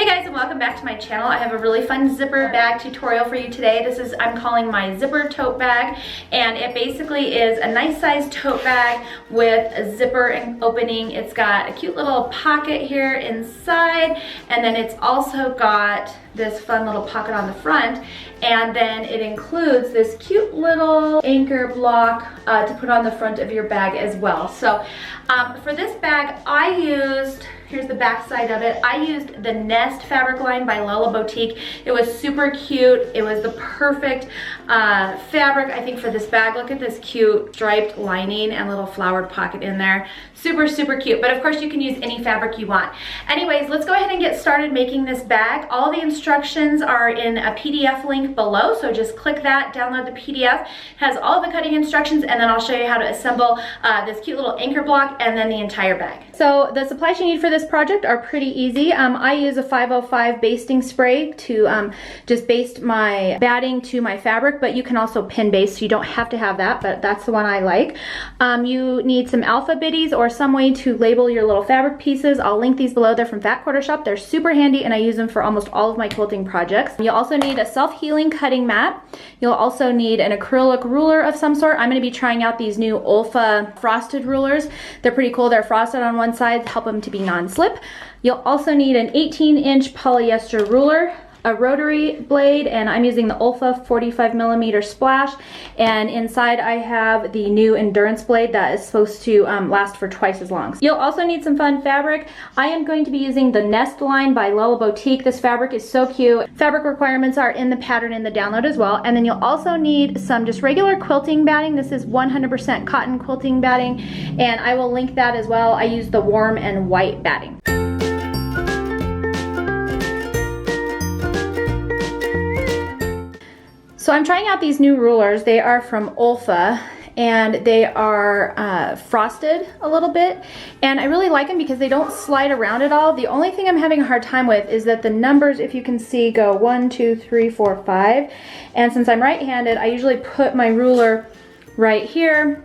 Hey guys, and welcome back to my channel. I have a really fun zipper bag tutorial for you today. This is, I'm calling my zipper tote bag, and it basically is a nice sized tote bag with a zipper and opening. It's got a cute little pocket here inside, and then it's also got this fun little pocket on the front, and then it includes this cute little anchor block to put on the front of your bag as well. So for this bag, I used, here's the back side of it, I used the Nest fabric line by Lellaboutique. It was super cute. It was the perfect fabric, I think, for this bag. Look at this cute striped lining and little flowered pocket in there. Super, super cute. But of course, you can use any fabric you want. Anyways, let's go ahead and get started making this bag. All the instructions are in a PDF link below, so just click that, download the PDF. It has all the cutting instructions, and then I'll show you how to assemble this cute little anchor block and then the entire bag. So the supplies you need for this project are pretty easy. I use a 505 basting spray to just baste my batting to my fabric, but you can also pin baste, so you don't have to have that, but that's the one I like. You need some alpha biddies or some way to label your little fabric pieces. I'll link these below. They're from Fat Quarter Shop. They're super handy, and I use them for almost all of my quilting projects. You'll also need a self-healing cutting mat. You'll also need an acrylic ruler of some sort. I'm going to be trying out these new Olfa frosted rulers. They're pretty cool. They're frosted on one side to help them to be non-slip. You'll also need an 18-inch polyester ruler, a rotary blade, and I'm using the Olfa 45mm splash, and inside I have the new endurance blade that is supposed to last for twice as long. You'll also need some fun fabric. I am going to be using the Nest line by Lellaboutique. This fabric is so cute. Fabric requirements are in the pattern in the download as well. And then you'll also need some just regular quilting batting. This is 100% cotton quilting batting, and I will link that as well. I use the warm and white batting. So I'm trying out these new rulers. They are from Olfa, and they are frosted a little bit, and I really like them because they don't slide around at all. The only thing I'm having a hard time with is that the numbers, if you can see, go 1, 2, 3, 4, 5, and since I'm right-handed, I usually put my ruler right here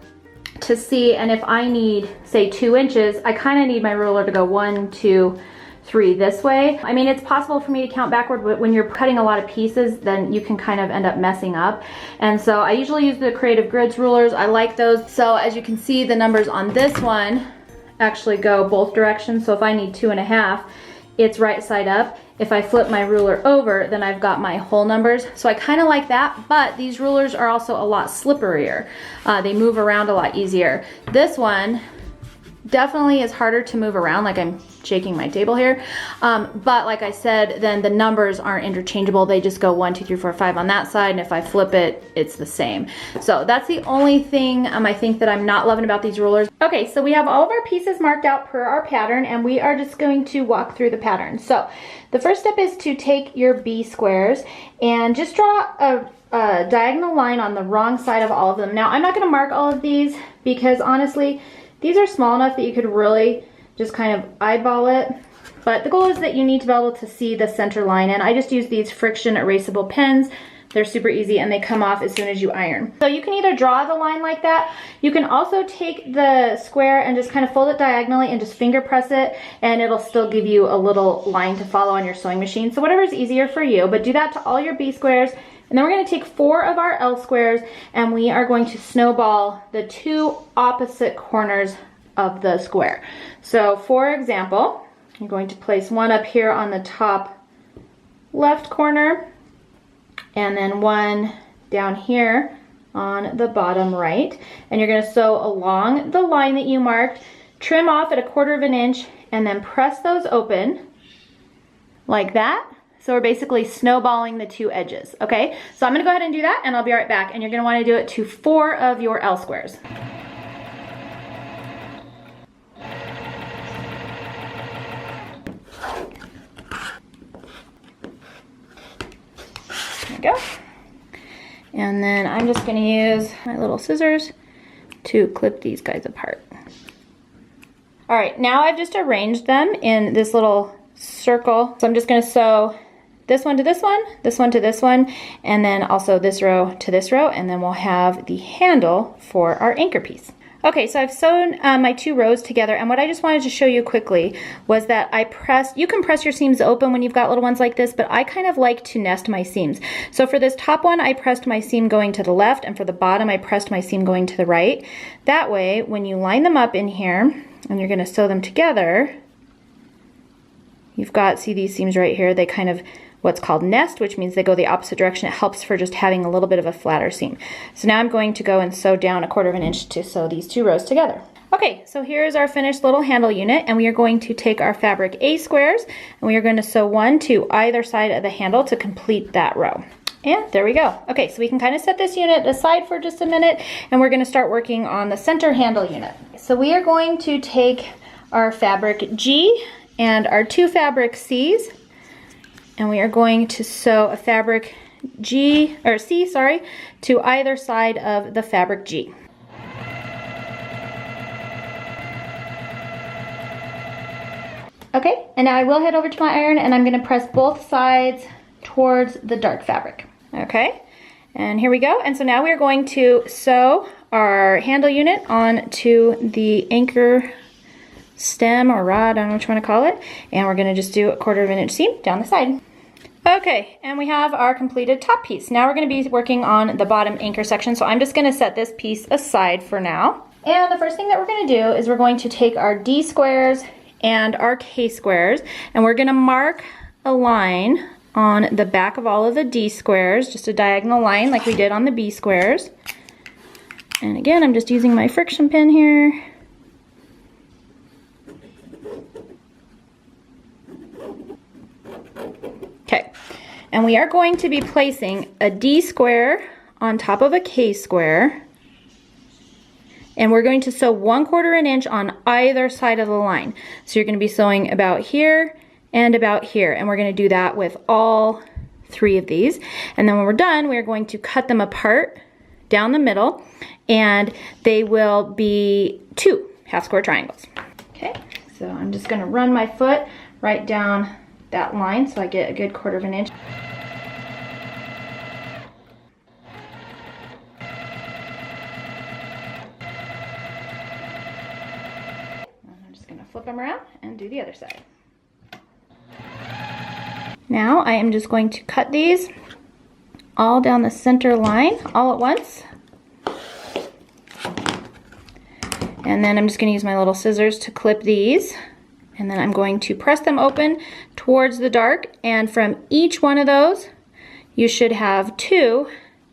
to see, and if I need, say, 2 inches, I kind of need my ruler to go 1, 2, 3 this way. I mean, it's possible for me to count backward, but when you're cutting a lot of pieces, then you can kind of end up messing up. And so I usually use the Creative Grids rulers. I like those. So as you can see, the numbers on this one actually go both directions. So if I need 2.5, it's right side up. If I flip my ruler over, then I've got my whole numbers. So I kind of like that, but these rulers are also a lot slipperier. They move around a lot easier. This one definitely is harder to move around, like I'm shaking my table here, but like I said, then the numbers aren't interchangeable. They just go 1, 2, 3, 4, 5 on that side, and if I flip it, it's the same. So that's the only thing I think that I'm not loving about these rulers. Okay, so we have all of our pieces marked out per our pattern, and we are just going to walk through the pattern. So the first step is to take your B squares and just draw a diagonal line on the wrong side of all of them. Now, I'm not going to mark all of these because honestly, these are small enough that you could really just kind of eyeball it, but the goal is that you need to be able to see the center line, and I just use these friction erasable pens. They're super easy, and they come off as soon as you iron. So you can either draw the line like that. You can also take the square and just kind of fold it diagonally and just finger press it, and it'll still give you a little line to follow on your sewing machine. So whatever's easier for you, but do that to all your B squares. And then we're going to take 4 of our L squares, and we are going to snowball the 2 opposite corners of the square. So for example, I'm going to place one up here on the top left corner, and then one down here on the bottom right. And you're going to sew along the line that you marked, trim off at 1/4 inch, and then press those open like that. So we're basically snowballing the 2 edges, okay? So I'm gonna go ahead and do that, and I'll be right back. And you're gonna wanna do it to 4 of your L squares. There we go. And then I'm just gonna use my little scissors to clip these guys apart. All right, now I've just arranged them in this little circle. So I'm just gonna sew this one to this one, this one to this one, and then also this row to this row, and then we'll have the handle for our anchor piece. Okay, so I've sewn my 2 rows together, and what I just wanted to show you quickly was that I pressed, you can press your seams open when you've got little ones like this, but I kind of like to nest my seams. So for this top one, I pressed my seam going to the left, and for the bottom, I pressed my seam going to the right. That way, when you line them up in here, and you're gonna sew them together, you've got, see these seams right here, they kind of, what's called nest, which means they go the opposite direction. It helps for just having a little bit of a flatter seam. So now I'm going to go and sew down 1/4 inch to sew these 2 rows together. Okay, so here's our finished little handle unit, and we are going to take our fabric A squares, and we are going to sew 1 to either side of the handle to complete that row. And there we go. Okay, so we can kind of set this unit aside for just a minute, and we're going to start working on the center handle unit. So we are going to take our fabric G and our 2 fabric C's, and we are going to sew a fabric C, to either side of the fabric G. Okay, and now I will head over to my iron, and I'm going to press both sides towards the dark fabric. Okay, and here we go. And so now we are going to sew our handle unit onto the anchor stem or rod, I don't know what you want to call it, and we're going to just do 1/4 inch seam down the side. Okay, and we have our completed top piece. Now we're going to be working on the bottom anchor section, so I'm just going to set this piece aside for now. And the first thing that we're going to do is we're going to take our D squares and our K squares, and we're going to mark a line on the back of all of the D squares, just a diagonal line like we did on the B squares. And again, I'm just using my friction pin here. Okay, and we are going to be placing a D square on top of a K square, and we're going to sew 1/4 inch on either side of the line. So you're going to be sewing about here and about here, and we're going to do that with all 3 of these. And then when we're done, we're going to cut them apart down the middle, and they will be 2 half square triangles. Okay, so I'm just going to run my foot right down that line so I get a good 1/4 inch. I'm just going to flip them around and do the other side. Now I am just going to cut these all down the center line all at once. And then I'm just going to use my little scissors to clip these. And then I'm going to press them open towards the dark, and from each one of those you should have 2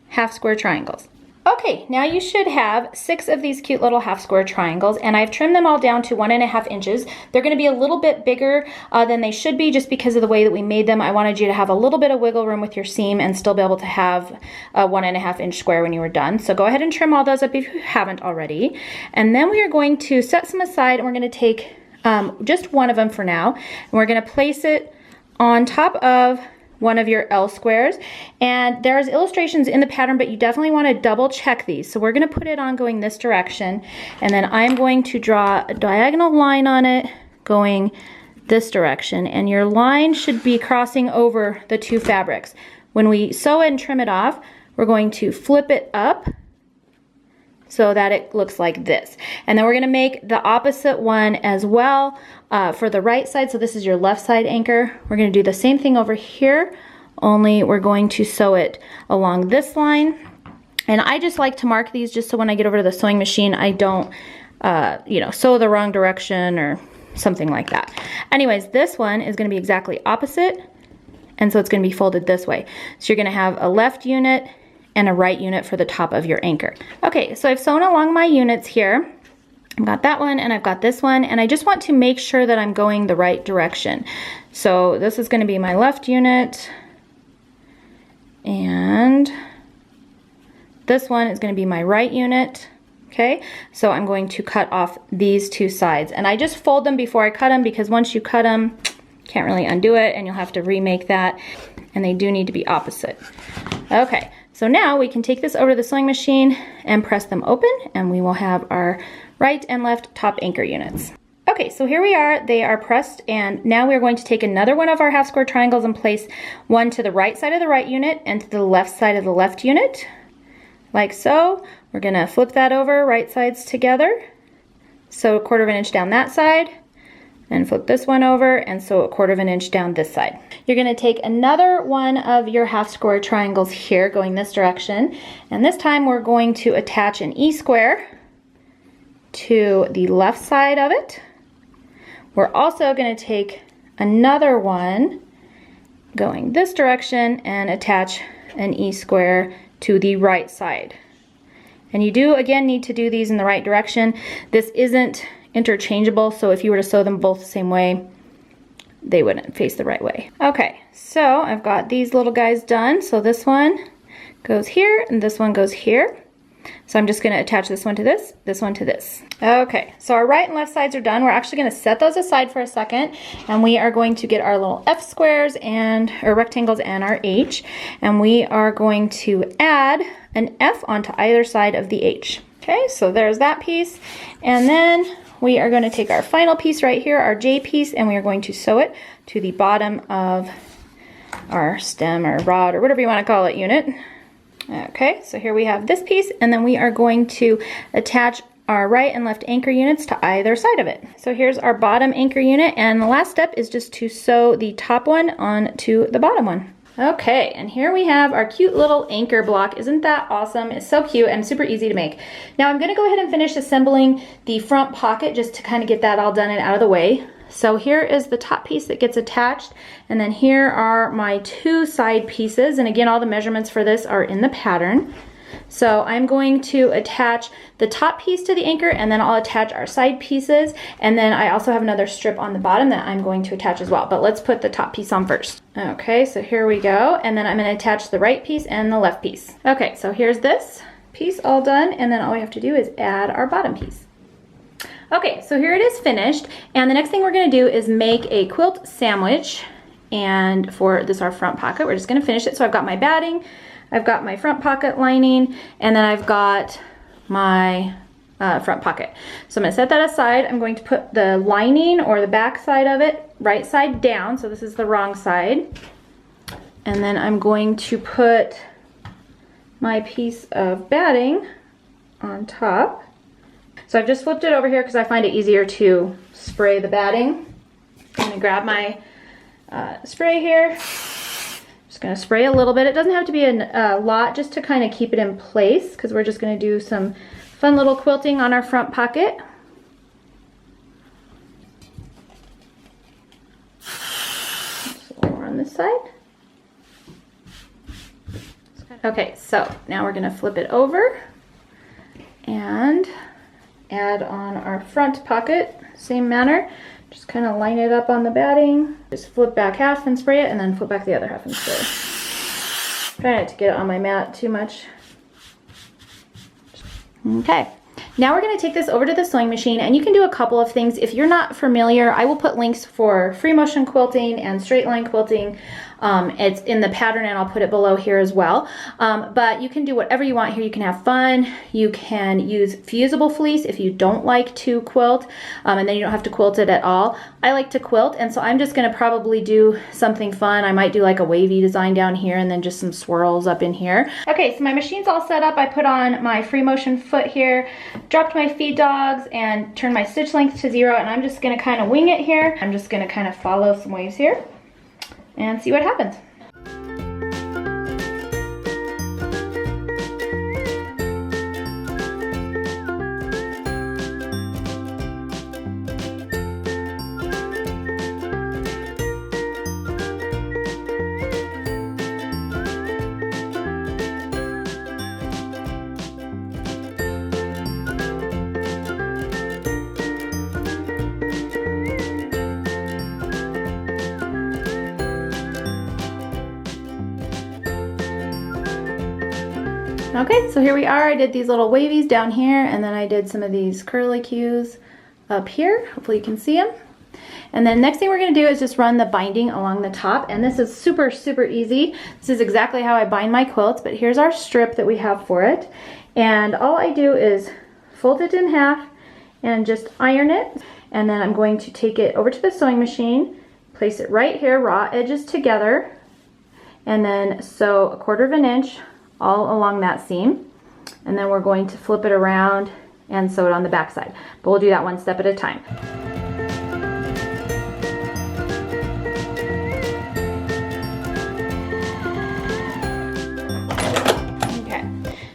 half square triangles. Okay, now you should have 6 of these cute little half square triangles, and I've trimmed them all down to 1.5 inches. They're going to be a little bit bigger than they should be just because of the way that we made them. I wanted you to have a little bit of wiggle room with your seam and still be able to have a 1.5 inch square when you were done. So go ahead and trim all those up if you haven't already. And then we are going to set some aside, and we're going to take just one of them for now, and we're going to place it on top of one of your L squares. And there's illustrations in the pattern, but you definitely want to double check these. So we're going to put it on going this direction, and then I'm going to draw a diagonal line on it going this direction, and your line should be crossing over the 2 fabrics. When we sew it and trim it off, we're going to flip it up so that it looks like this. And then we're going to make the opposite one as well for the right side. So this is your left side anchor. We're going to do the same thing over here, only we're going to sew it along this line. And I just like to mark these just so when I get over to the sewing machine, I don't sew the wrong direction or something like that. Anyways, this one is going to be exactly opposite, and so it's going to be folded this way. So you're going to have a left unit and a right unit for the top of your anchor. Okay, so I've sewn along my units here. I've got that one and I've got this one, and I just want to make sure that I'm going the right direction. So this is going to be my left unit, and this one is going to be my right unit. Okay, so I'm going to cut off these 2 sides, and I just fold them before I cut them because once you cut them, can't really undo it, and you'll have to remake that, and they do need to be opposite. Okay, so now we can take this over to the sewing machine and press them open, and we will have our right and left top anchor units. Okay, so here we are, they are pressed, and now we're going to take another one of our half square triangles and place one to the right side of the right unit and to the left side of the left unit, like so. We're gonna flip that over, right sides together. Sew 1/4 of an inch down that side, and flip this one over and sew 1/4 of an inch down this side. You're gonna take another one of your half square triangles here going this direction, and this time we're going to attach an E-square to the left side of it. We're also gonna take another one going this direction and attach an E-square to the right side. And you do, again, need to do these in the right direction. This isn't interchangeable, so if you were to sew them both the same way, they wouldn't face the right way. Okay, so I've got these little guys done. So this one goes here, and this one goes here. So I'm just gonna attach this one to this one to this. Okay, so our right and left sides are done. We're actually gonna set those aside for a second, and we are going to get our little F squares and, or rectangles and our H, and we are going to add an F onto either side of the H. Okay, so there's that piece, and then we are going to take our final piece right here, our J piece, and we are going to sew it to the bottom of our stem or rod or whatever you want to call it unit. Okay, so here we have this piece, and then we are going to attach our right and left anchor units to either side of it. So here's our bottom anchor unit, and the last step is just to sew the top one onto the bottom one. Okay, and here we have our cute little anchor block. Isn't that awesome? It's so cute and super easy to make. Now I'm gonna go ahead and finish assembling the front pocket just to kind of get that all done and out of the way. So here is the top piece that gets attached, and then here are my 2 side pieces, and again, all the measurements for this are in the pattern. So I'm going to attach the top piece to the anchor, and then I'll attach our side pieces, and then I also have another strip on the bottom that I'm going to attach as well, but let's put the top piece on first. Okay, so here we go, and then I'm going to attach the right piece and the left piece. Okay, so here's this piece all done, and then all we have to do is add our bottom piece. Okay, so here it is finished, and the next thing we're going to do is make a quilt sandwich, and for this our front pocket, we're just going to finish it. So I've got my batting, I've got my front pocket lining, and then I've got my front pocket. So I'm going to set that aside. I'm going to put the lining or the back side of it right side down, so this is the wrong side. And then I'm going to put my piece of batting on top. So I've just flipped it over here because I find it easier to spray the batting. I'm going to grab my spray here. Just going to spray a little bit. It doesn't have to be a lot, just to kind of keep it in place, because we're just going to do some fun little quilting on our front pocket. Just a little more on this side. Okay, so now we're going to flip it over and add on our front pocket, same manner. Just kind of line it up on the batting. Just flip back half and spray it, and then flip back the other half and spray. Try not to get it on my mat too much. Okay. Now we're going to take this over to the sewing machine, and you can do a couple of things. If you're not familiar, I will put links for free motion quilting and straight line quilting. It's in the pattern, and I'll put it below here as well. But you can do whatever you want here. You can have fun. You can use fusible fleece if you don't like to quilt, and then you don't have to quilt it at all. I like to quilt, and so I'm just going to probably do something fun. I might do like a wavy design down here and then just some swirls up in here. Okay, so my machine's all set up. I put on my free motion foot here, dropped my feed dogs, and turned my stitch length to 0, and I'm just going to kind of wing it here. I'm just going to kind of follow some waves here and see what happens. Okay, so here we are. I did these little wavies down here, and then I did some of these curlicues up here. Hopefully you can see them. And then next thing we're going to do is just run the binding along the top, and this is super, super easy. This is exactly how I bind my quilts, but here's our strip that we have for it. And all I do is fold it in half and just iron it, and then I'm going to take it over to the sewing machine, place it right here, raw edges together, and then sew 1/4 of an inch all along that seam. and then we're going to flip it around and sew it on the back side. But we'll do that one step at a time. Okay,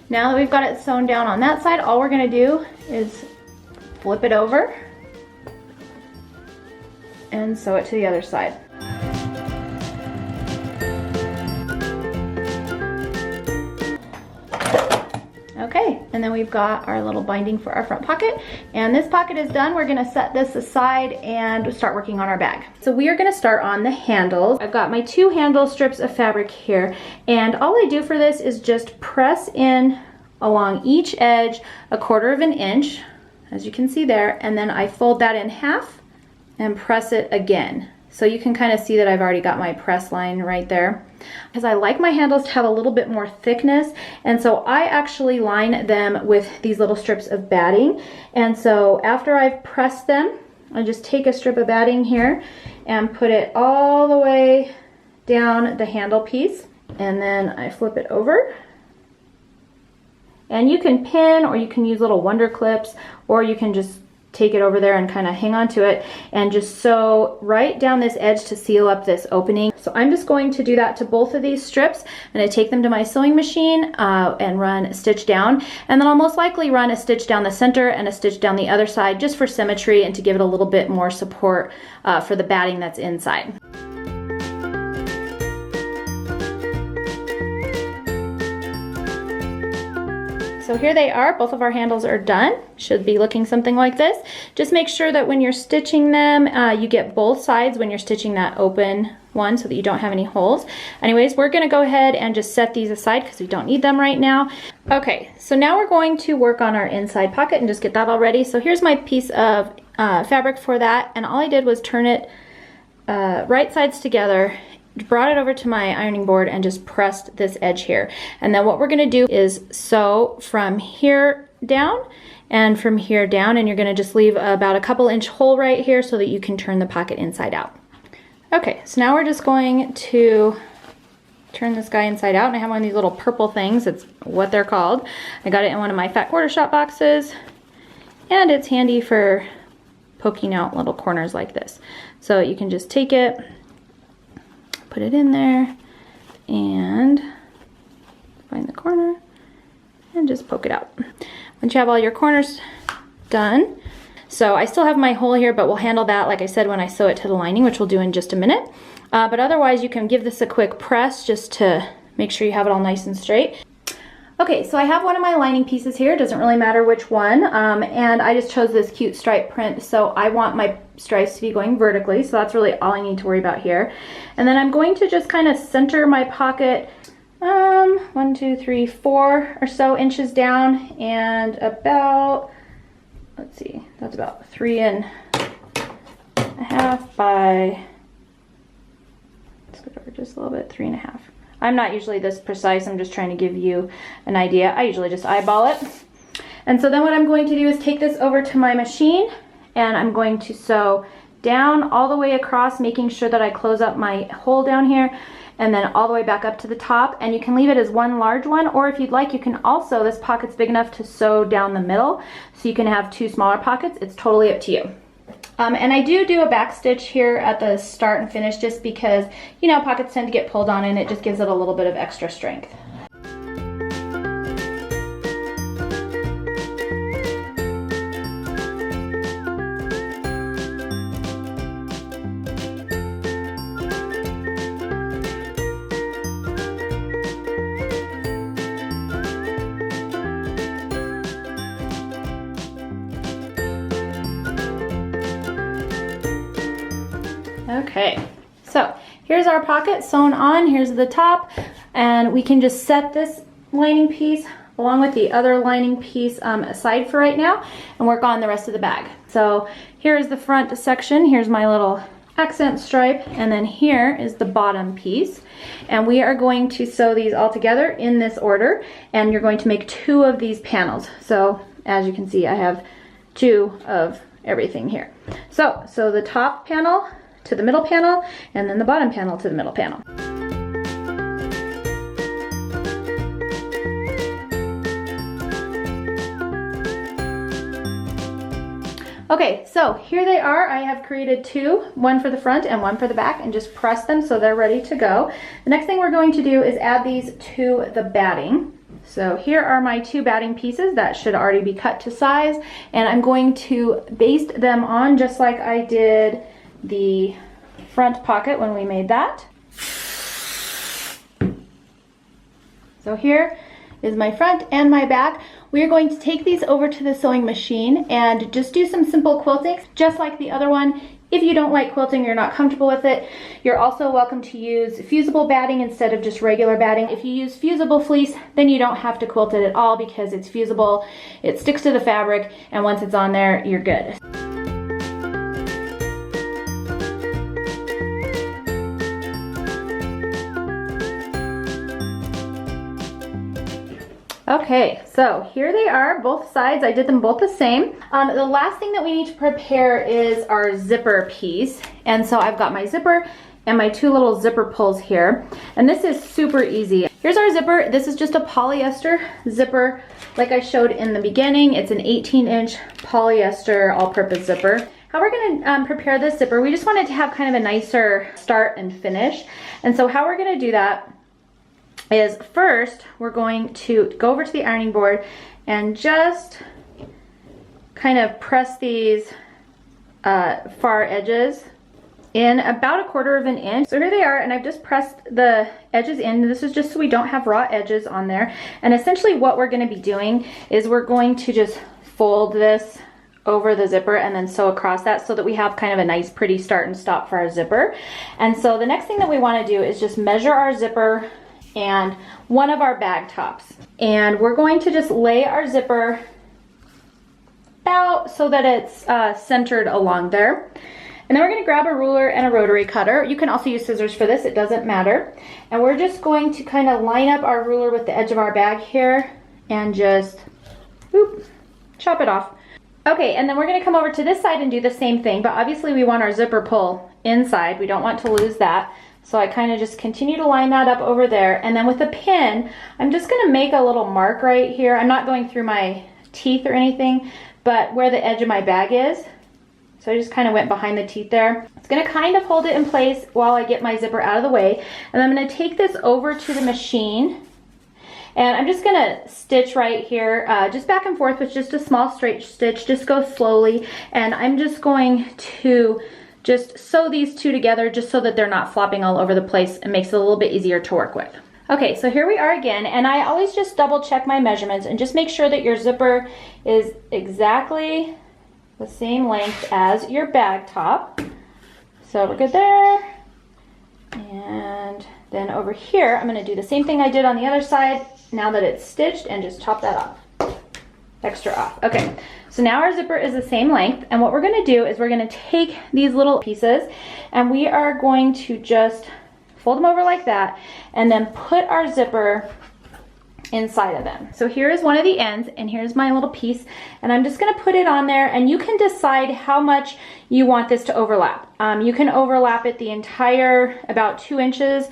now that we've got it sewn down on that side, all we're gonna do is flip it over and sew it to the other side. Okay, and then we've got our little binding for our front pocket, and this pocket is done. We're gonna set this aside and start working on our bag. So we are gonna start on the handles. I've got my 2 handle strips of fabric here, and all I do for this is just press in along each edge 1/4 inch, as you can see there, and then I fold that in half and press it again. So you can kind of see that I've already got my press line right there. Because I like my handles to have a little bit more thickness, and so I actually line them with these little strips of batting. And so after I've pressed them, I just take a strip of batting here and put it all the way down the handle piece, and then I flip it over. And you can pin, or you can use little wonder clips, or you can just take it over there and kind of hang on to it and just sew right down this edge to seal up this opening. So I'm just going to do that to both of these strips. I'm going to take them to my sewing machine and run a stitch down, and then I'll most likely run a stitch down the center and a stitch down the other side just for symmetry and to give it a little bit more support for the batting that's inside. So here they are, both of our handles are done. Should be looking something like this. Just make sure that when you're stitching them, you get both sides when you're stitching that open one so that you don't have any holes. Anyways, we're gonna go ahead and just set these aside because we don't need them right now. Okay, so now we're going to work on our inside pocket and just get that all ready. So here's my piece of fabric for that, and all I did was turn it right sides together, brought it over to my ironing board and just pressed this edge here. And then what we're gonna do is sew from here down and from here down, and you're gonna just leave about a couple inch hole right here so that you can turn the pocket inside out. Okay, so now we're just going to turn this guy inside out, and I have one of these little purple things. It's what they're called. I got it in one of my fat quarter shop boxes, and it's handy for poking out little corners like this. So you can just take it, put it in there, and find the corner and just poke it out. Once you have all your corners done, so I still have my hole here, but we'll handle that, like I said, when I sew it to the lining, which we'll do in just a minute. But otherwise, you can give this a quick press just to make sure you have it all nice and straight. Okay, so I have one of my lining pieces here. It doesn't really matter which one, and I just chose this cute stripe print, so I want my stripes to be going vertically, so that's really all I need to worry about here. And then I'm going to just kind of center my pocket 1, 2, 3, 4 or so inches down, and about, let's see, that's about 3.5 by, let's go over just a little bit, 3.5. I'm not usually this precise, I'm just trying to give you an idea. I usually just eyeball it. And so then what I'm going to do is take this over to my machine, and I'm going to sew down all the way across, making sure that I close up my hole down here, and then all the way back up to the top. And you can leave it as one large one, or if you'd like, you can also, this pocket's big enough to sew down the middle, so you can have 2 smaller pockets. It's totally up to you. And I do a back stitch here at the start and finish, just because, you know, pockets tend to get pulled on, and it just gives it a little bit of extra strength. Okay, so here's our pocket sewn on. Here's the top, and we can just set this lining piece along with the other lining piece aside for right now and work on the rest of the bag. So here's the front section. Here's my little accent stripe, and then here is the bottom piece, and we are going to sew these all together in this order, and you're going to make 2 of these panels. So as you can see, I have 2 of everything here. So the top panel to the middle panel, and then the bottom panel to the middle panel. Okay, so here they are. I have created two, one for the front and one for the back, and just press them so they're ready to go. The next thing we're going to do is add these to the batting. So here are my two batting pieces that should already be cut to size, and I'm going to baste them on just like I did the front pocket when we made that. So here is my front and my back. We are going to take these over to the sewing machine and just do some simple quilting, just like the other one. If you don't like quilting, you're not comfortable with it, you're also welcome to use fusible batting instead of just regular batting. If you use fusible fleece, then you don't have to quilt it at all because it's fusible, it sticks to the fabric, and once it's on there, you're good. Okay, so here they are, both sides. I did them both the same. The last thing that we need to prepare is our zipper piece. And so I've got my zipper and my two little zipper pulls here. And this is super easy. Here's our zipper. This is just a polyester zipper like I showed in the beginning. It's an 18-inch polyester all-purpose zipper. How we're gonna prepare this zipper, we just wanted to have kind of a nicer start and finish. And so how we're gonna do that is first we're going to go over to the ironing board and just kind of press these far edges in about 1/4 of an inch. So here they are, and I've just pressed the edges in. This is just so we don't have raw edges on there. And essentially what we're going to be doing is we're going to just fold this over the zipper and then sew across that so that we have kind of a nice pretty start and stop for our zipper. And so the next thing that we want to do is just measure our zipper and one of our bag tops. And we're going to just lay our zipper out so that it's centered along there. And then we're gonna grab a ruler and a rotary cutter. You can also use scissors for this, it doesn't matter. And we're just going to kind of line up our ruler with the edge of our bag here and just, whoop, chop it off. Okay, and then we're gonna come over to this side and do the same thing, but obviously we want our zipper pull inside. We don't want to lose that. So I kind of just continue to line that up over there. And then with a pin, I'm just gonna make a little mark right here. I'm not going through my teeth or anything, but where the edge of my bag is. So I just kind of went behind the teeth there. It's gonna kind of hold it in place while I get my zipper out of the way. And I'm gonna take this over to the machine. And I'm just gonna stitch right here, just back and forth with just a small straight stitch, just go slowly. And I'm just going to just sew these two together just so that they're not flopping all over the place. It makes it a little bit easier to work with. Okay, so here we are again, and I always just double check my measurements and just make sure that your zipper is exactly the same length as your bag top. So we're good there. And then over here, I'm gonna do the same thing I did on the other side now that it's stitched and just chop that off, extra off. Okay, so now our zipper is the same length, and what we're gonna do is we're gonna take these little pieces and we are going to just fold them over like that and then put our zipper inside of them. So here is one of the ends and here's my little piece, and I'm just gonna put it on there, and you can decide how much you want this to overlap. You can overlap it the entire about 2 inches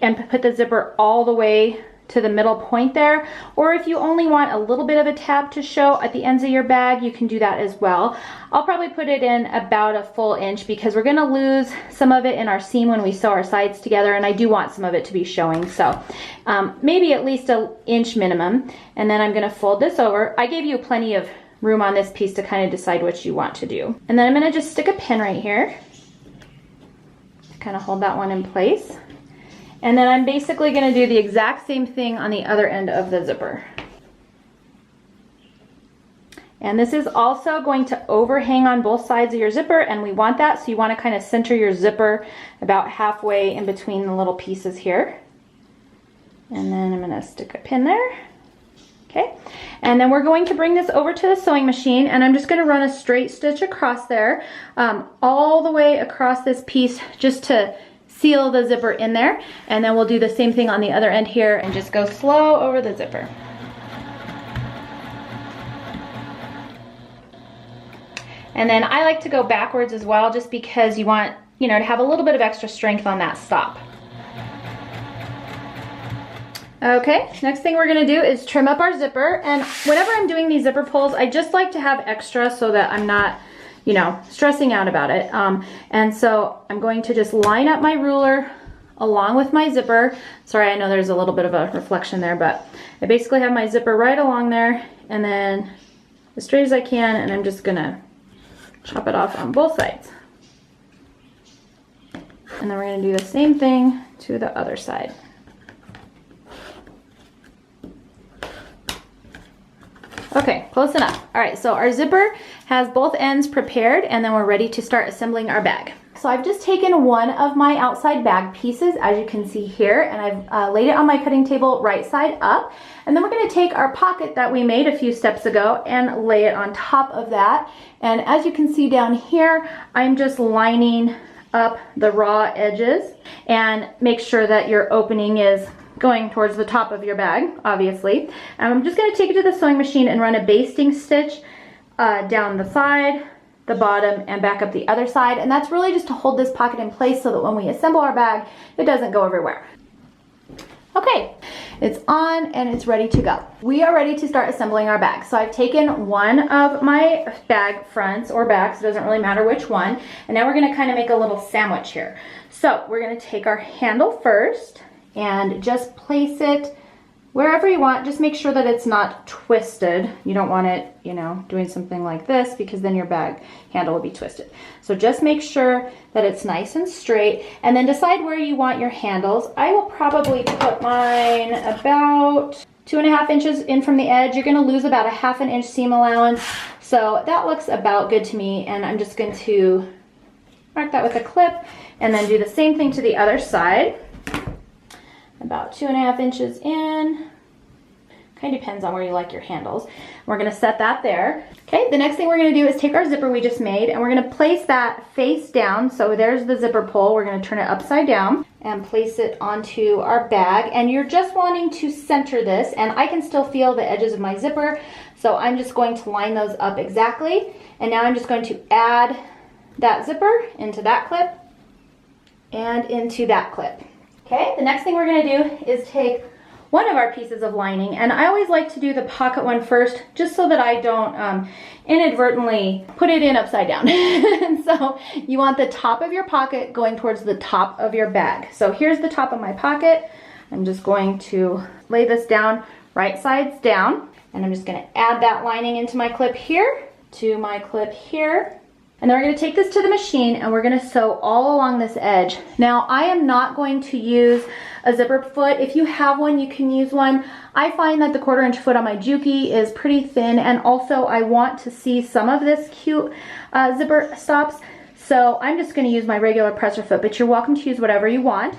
and put the zipper all the way to the middle point there, or if you only want a little bit of a tab to show at the ends of your bag, you can do that as well. I'll probably put it in about a full inch because we're gonna lose some of it in our seam when we sew our sides together, and I do want some of it to be showing, so maybe at least an inch minimum. And then I'm gonna fold this over. I gave you plenty of room on this piece to kind of decide what you want to do. And then I'm gonna just stick a pin right here to kind of hold that one in place. And then I'm basically gonna do the exact same thing on the other end of the zipper. And this is also going to overhang on both sides of your zipper, and we want that, so you wanna kind of center your zipper about halfway in between the little pieces here. And then I'm gonna stick a pin there. Okay, and then we're going to bring this over to the sewing machine, and I'm just gonna run a straight stitch across there, all the way across this piece just to seal the zipper in there, and then we'll do the same thing on the other end here and just go slow over the zipper. And then I like to go backwards as well, just because you want, you know, to have a little bit of extra strength on that stop. Okay, next thing we're gonna do is trim up our zipper, and whenever I'm doing these zipper pulls, I just like to have extra so that I'm not, you know, stressing out about it. And so I'm going to just line up my ruler along with my zipper. Sorry, I know there's a little bit of a reflection there, but I basically have my zipper right along there, and then as straight as I can, and I'm just gonna chop it off on both sides. And then we're gonna do the same thing to the other side. Okay, close enough. All right, so our zipper has both ends prepared, and then we're ready to start assembling our bag. So I've just taken one of my outside bag pieces, as you can see here, and I've laid it on my cutting table right side up. And then we're gonna take our pocket that we made a few steps ago and lay it on top of that. And as you can see down here, I'm just lining up the raw edges, and make sure that your opening is going towards the top of your bag, obviously. And I'm just gonna take it to the sewing machine and run a basting stitch down the side, the bottom, and back up the other side. And that's really just to hold this pocket in place so that when we assemble our bag, it doesn't go everywhere. Okay, it's on and it's ready to go. We are ready to start assembling our bag. So I've taken one of my bag fronts or backs, it doesn't really matter which one, and now we're gonna kind of make a little sandwich here. So we're gonna take our handle first and just place it wherever you want. Just make sure that it's not twisted. You don't want it, you know, doing something like this, because then your bag handle will be twisted. So just make sure that it's nice and straight, and then decide where you want your handles. I will probably put mine about 2.5 inches in from the edge. You're gonna lose about a 1/2 inch seam allowance. So that looks about good to me, and I'm just going to mark that with a clip, and then do the same thing to the other side. About 2.5 inches in. Kind of depends on where you like your handles. We're gonna set that there. Okay, the next thing we're gonna do is take our zipper we just made, and we're gonna place that face down. So there's the zipper pull. We're gonna turn it upside down and place it onto our bag. And you're just wanting to center this, and I can still feel the edges of my zipper, so I'm just going to line those up exactly. And now I'm just going to add that zipper into that clip and into that clip. Okay, the next thing we're gonna do is take one of our pieces of lining, and I always like to do the pocket one first, just so that I don't inadvertently put it in upside down. And so you want the top of your pocket going towards the top of your bag. So here's the top of my pocket. I'm just going to lay this down right sides down, and I'm just gonna add that lining into my clip here, to my clip here. And then we're gonna take this to the machine, and we're gonna sew all along this edge. Now, I am not going to use a zipper foot. If you have one, you can use one. I find that the 1/4 inch foot on my Juki is pretty thin, and also I want to see some of this cute zipper stops. So I'm just gonna use my regular presser foot, but you're welcome to use whatever you want.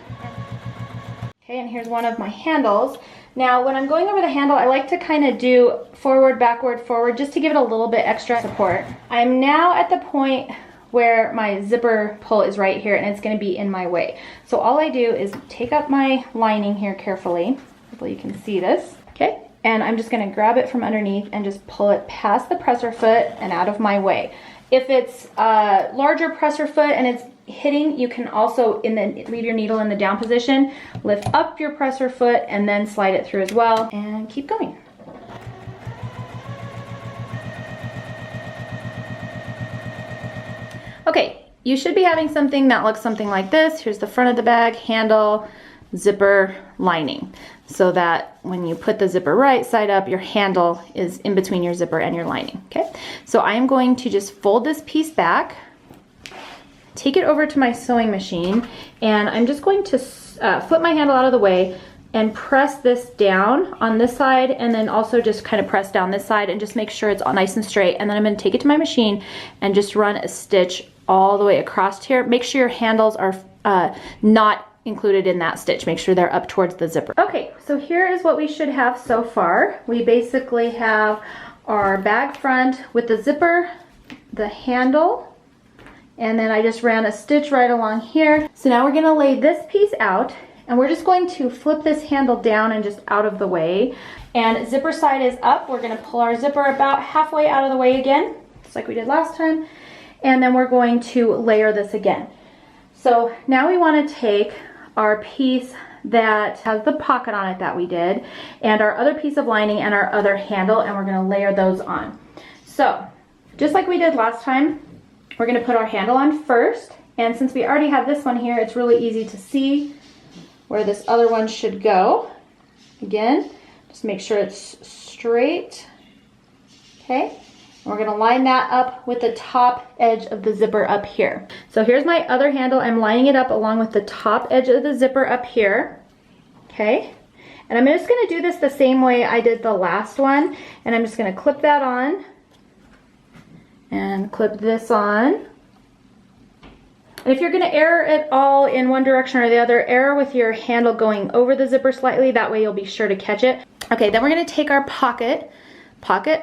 Okay, and here's one of my handles. Now, when I'm going over the handle, I like to kind of do forward, backward, forward, just to give it a little bit extra support. I'm now at the point where my zipper pull is right here, and it's gonna be in my way. So all I do is take up my lining here carefully. Hopefully you can see this, okay? And I'm just gonna grab it from underneath and just pull it past the presser foot and out of my way. If it's a larger presser foot and it's hitting, you can also leave your needle in the down position, lift up your presser foot, and then slide it through as well, and keep going. Okay, you should be having something that looks something like this. Here's the front of the bag, handle, zipper, lining, so that when you put the zipper right side up, your handle is in between your zipper and your lining, okay? So I am going to just fold this piece back, take it over to my sewing machine, and I'm just going to flip my handle out of the way and press this down on this side, and then also just kind of press down this side and just make sure it's all nice and straight. And then I'm going to take it to my machine and just run a stitch all the way across here. Make sure your handles are not included in that stitch. Make sure they're up towards the zipper. Okay, so here is what we should have so far. We basically have our bag front with the zipper, the handle, and then I just ran a stitch right along here. So now we're gonna lay this piece out, and we're just going to flip this handle down and just out of the way. And zipper side is up. We're gonna pull our zipper about halfway out of the way again, just like we did last time. And then we're going to layer this again. So now we wanna take our piece that has the pocket on it that we did, and our other piece of lining and our other handle, and we're gonna layer those on. So, just like we did last time, we're going to put our handle on first. And since we already have this one here, it's really easy to see where this other one should go. Again, just make sure it's straight. Okay, and we're going to line that up with the top edge of the zipper up here. So here's my other handle. I'm lining it up along with the top edge of the zipper up here. Okay, and I'm just going to do this the same way I did the last one, and I'm just going to clip that on and clip this on. And if you're going to err at all in one direction or the other, err with your handle going over the zipper slightly. That way you'll be sure to catch it. Okay, then we're going to take our pocket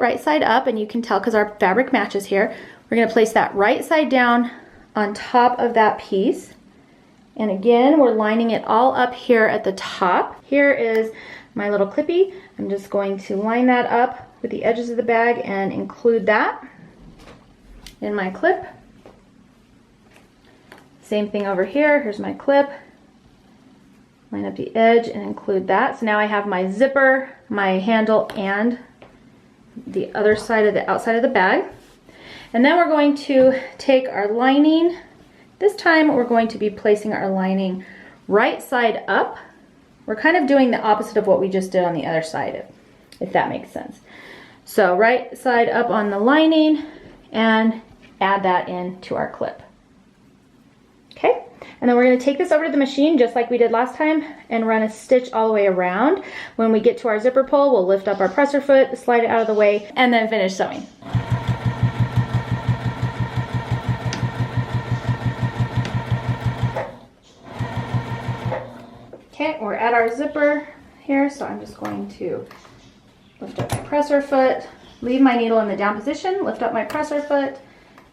right side up, and you can tell because our fabric matches here. We're going to place that right side down on top of that piece. And again, we're lining it all up here at the top. Here is my little clippy. I'm just going to line that up with the edges of the bag and include that in my clip. Same thing over here. Here's my clip. Line up the edge and include that. So now I have my zipper, my handle, and the other side of the outside of the bag. And then we're going to take our lining. This time we're going to be placing our lining right side up. We're kind of doing the opposite of what we just did on the other side, if that makes sense. So right side up on the lining and add that into our clip. Okay, and then we're going to take this over to the machine just like we did last time and run a stitch all the way around. When we get to our zipper pull, we'll lift up our presser foot, slide it out of the way, and then finish sewing. Okay, we're at our zipper here, so I'm just going to lift up my presser foot, leave my needle in the down position, lift up my presser foot,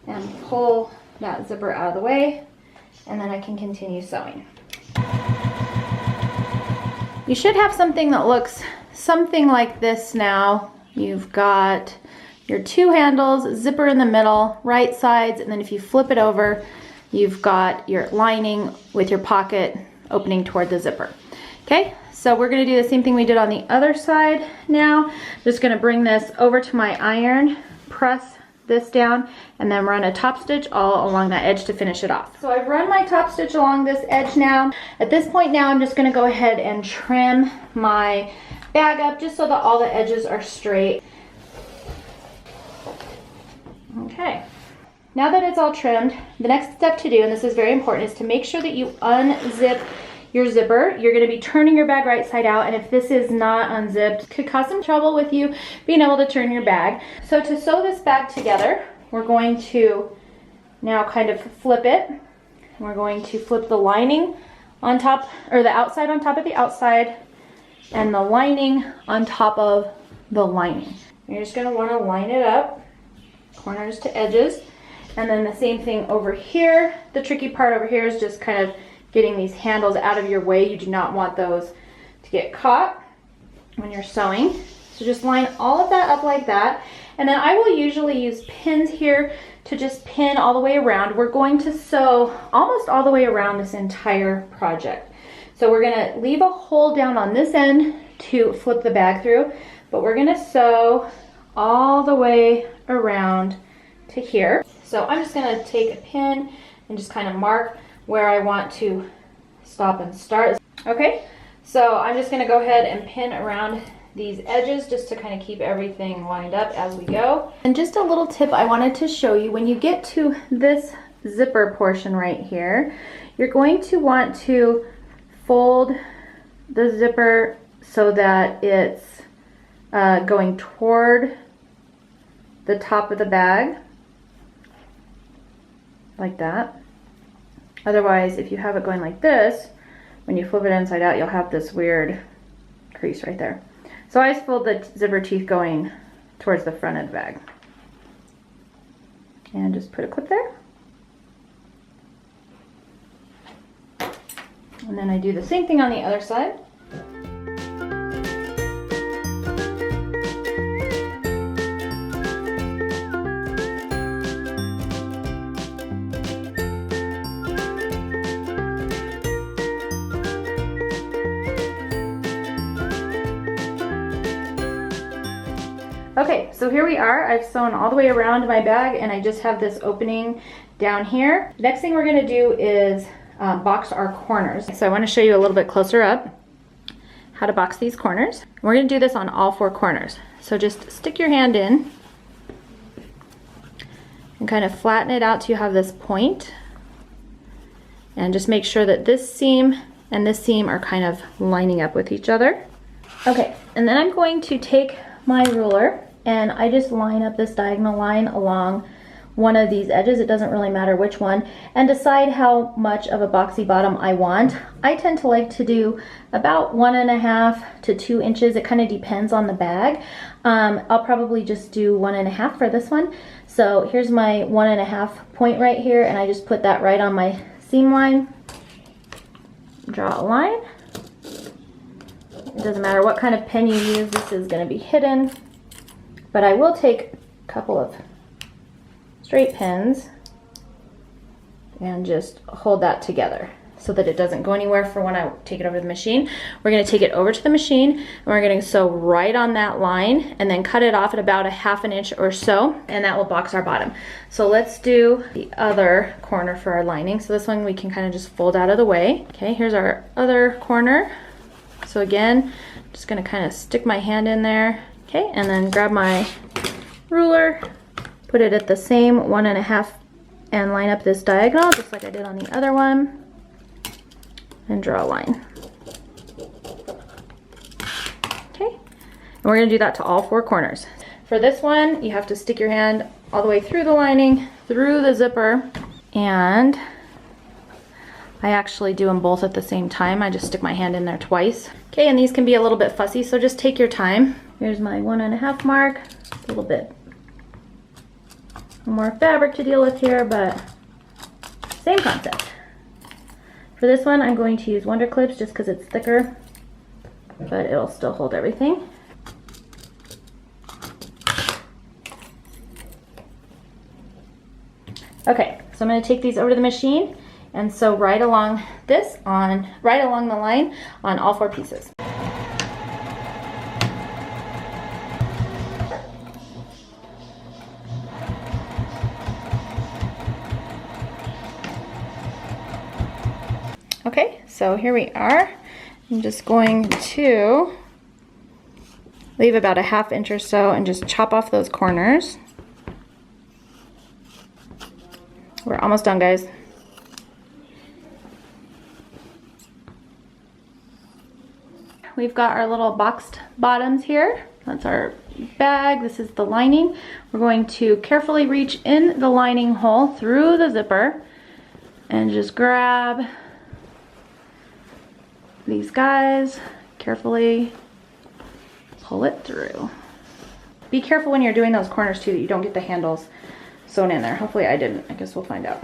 and pull that zipper out of the way, and then I can continue sewing. You should have something that looks something like this now. You've got your two handles, zipper in the middle, right sides, and then if you flip it over, you've got your lining with your pocket opening toward the zipper. Okay, so we're going to do the same thing we did on the other side now. Just going to bring this over to my iron, press this down, and then run a top stitch all along that edge to finish it off. So I've run my top stitch along this edge now. At this point now, I'm just going to go ahead and trim my bag up just so that all the edges are straight. Okay. Now that it's all trimmed, the next step to do, and this is very important, is to make sure that you unzip your zipper. You're going to be turning your bag right side out, and if this is not unzipped, it could cause some trouble with you being able to turn your bag. So to sew this bag together, we're going to now kind of flip it. We're going to flip the lining on top, or the outside on top of the outside, and the lining on top of the lining. You're just going to want to line it up, corners to edges. And then the same thing over here. The tricky part over here is just kind of getting these handles out of your way. You do not want those to get caught when you're sewing. So just line all of that up like that. And then I will usually use pins here to just pin all the way around. We're going to sew almost all the way around this entire project. So we're going to leave a hole down on this end to flip the bag through, but we're going to sew all the way around to here. So I'm just going to take a pin and just kind of mark where I want to stop and start. Okay, so I'm just going to go ahead and pin around these edges just to kind of keep everything lined up as we go. And just a little tip I wanted to show you, when you get to this zipper portion right here, you're going to want to fold the zipper so that it's going toward the top of the bag, like that. Otherwise, if you have it going like this, when you flip it inside out, you'll have this weird crease right there. So I just fold the zipper teeth going towards the front of the bag. And just put a clip there. And then I do the same thing on the other side. Okay, so here we are. I've sewn all the way around my bag and I just have this opening down here. Next thing we're gonna do is box our corners. So I wanna show you a little bit closer up how to box these corners. We're gonna do this on all 4 corners. So just stick your hand in and kind of flatten it out till you have this point. And just make sure that this seam and this seam are kind of lining up with each other. Okay, and then I'm going to take my ruler and I just line up this diagonal line along one of these edges, it doesn't really matter which one, and decide how much of a boxy bottom I want. I tend to like to do about 1.5 to 2 inches. It kind of depends on the bag. I'll probably just do 1.5 for this one. So here's my 1.5 point right here, and I just put that right on my seam line. Draw a line. It doesn't matter what kind of pen you use, this is going to be hidden. But I will take a couple of straight pins and just hold that together so that it doesn't go anywhere for when I take it over to the machine. We're going to take it over to the machine and we're going to sew right on that line and then cut it off at about 1/2 inch or so, and that will box our bottom. So let's do the other corner for our lining. So this one we can kind of just fold out of the way. Okay, here's our other corner. So again, just going to kind of stick my hand in there. Okay, and then grab my ruler, put it at the same 1.5 and line up this diagonal just like I did on the other one and draw a line. Okay, and we're going to do that to all 4 corners. For this one, you have to stick your hand all the way through the lining, through the zipper, and I actually do them both at the same time. I just stick my hand in there twice. Okay, and these can be a little bit fussy, so just take your time. Here's my 1.5 mark, a little bit more fabric to deal with here, but same concept. For this one, I'm going to use Wonder Clips just because it's thicker, but it'll still hold everything. Okay, so I'm going to take these over to the machine and sew right along right along the line on all 4 pieces. Okay, so here we are. I'm just going to leave about 1/2 inch or so and just chop off those corners. We're almost done, guys. We've got our little boxed bottoms here. That's our bag. This is the lining. We're going to carefully reach in the lining hole through the zipper and just grab these guys, carefully pull it through. Be careful when you're doing those corners too that you don't get the handles sewn in there. Hopefully I didn't. I guess we'll find out.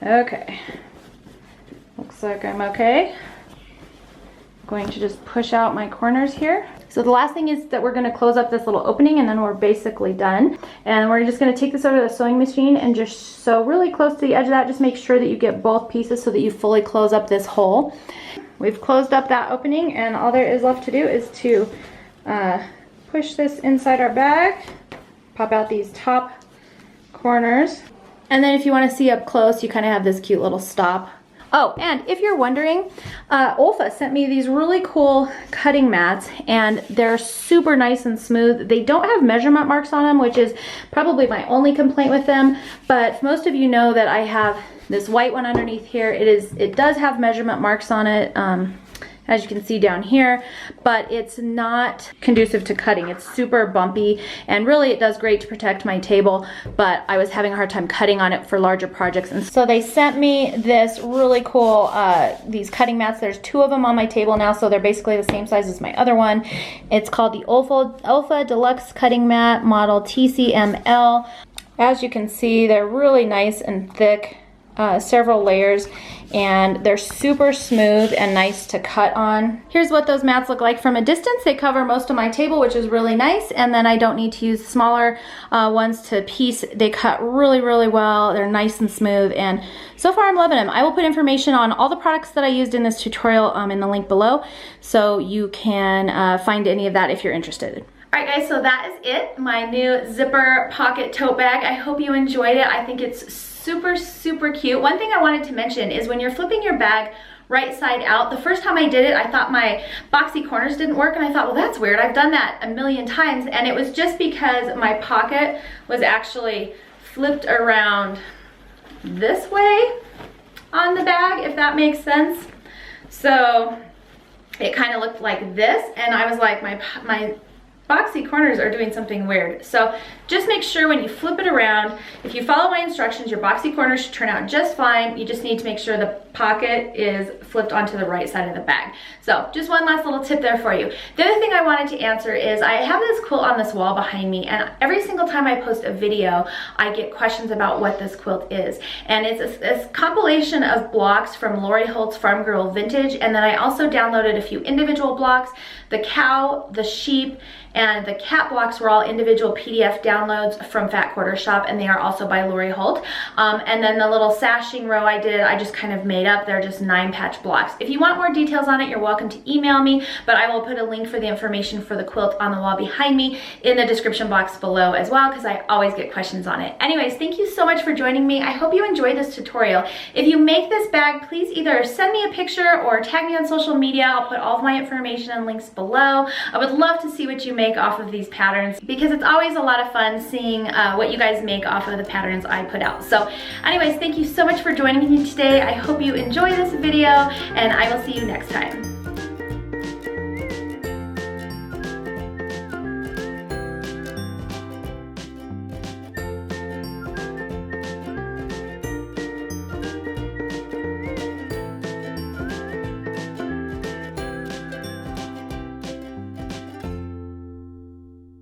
Okay. Looks like I'm okay. Going to just push out my corners here. So the last thing is that we're going to close up this little opening and then we're basically done. And we're just going to take this over to the sewing machine and just sew really close to the edge of that. Just make sure that you get both pieces so that you fully close up this hole. We've closed up that opening and all there is left to do is to push this inside our bag, pop out these top corners, and then if you want to see up close, you kind of have this cute little stop. Oh, and if you're wondering, Olfa sent me these really cool cutting mats, and they're super nice and smooth. They don't have measurement marks on them, which is probably my only complaint with them, but most of you know that I have this white one underneath here. It does have measurement marks on it, as you can see down here, but it's not conducive to cutting. It's super bumpy, and really it does great to protect my table, but I was having a hard time cutting on it for larger projects. And so they sent me this really cool, these cutting mats. There's 2 of them on my table now, so they're basically the same size as my other one. It's called the Olfa Deluxe Cutting Mat Model TCML. As you can see, they're really nice and thick, several layers, and they're super smooth and nice to cut on. Here's what those mats look like from a distance. They cover most of my table, which is really nice, and then I don't need to use smaller ones to piece. They cut really, really well. They're nice and smooth, and so far I'm loving them. I will put information on all the products that I used in this tutorial in the link below, so you can find any of that if you're interested. Alright guys, so that is it, my new zipper pocket tote bag. I hope you enjoyed it. I think it's super, super cute. One thing I wanted to mention is when you're flipping your bag right side out, the first time I did it, I thought my boxy corners didn't work, and I thought, well, that's weird. I've done that a million times, and it was just because my pocket was actually flipped around this way on the bag, if that makes sense. So it kind of looked like this, and I was like, my boxy corners are doing something weird. So just make sure when you flip it around, if you follow my instructions, your boxy corners should turn out just fine. You just need to make sure the pocket is flipped onto the right side of the bag. So just one last little tip there for you. The other thing I wanted to answer is I have this quilt on this wall behind me, and every single time I post a video, I get questions about what this quilt is. And it's a compilation of blocks from Lori Holt's Farm Girl Vintage, and then I also downloaded a few individual blocks. The cow, the sheep, and the cat blocks were all individual PDF downloads from Fat Quarter Shop, and they are also by Lori Holt. And then the little sashing row I just kind of made up. They're just 9-patch blocks. If you want more details on it, you're welcome to email me, but I will put a link for the information for the quilt on the wall behind me in the description box below as well, because I always get questions on it. Anyways, thank you so much for joining me. I hope you enjoyed this tutorial. If you make this bag, please either send me a picture or tag me on social media. I'll put all of my information and links below. I would love to see what you make off of these patterns, because it's always a lot of fun seeing what you guys make off of the patterns I put out. So anyways, thank you so much for joining me today. I hope you enjoy this video, and I will see you next time.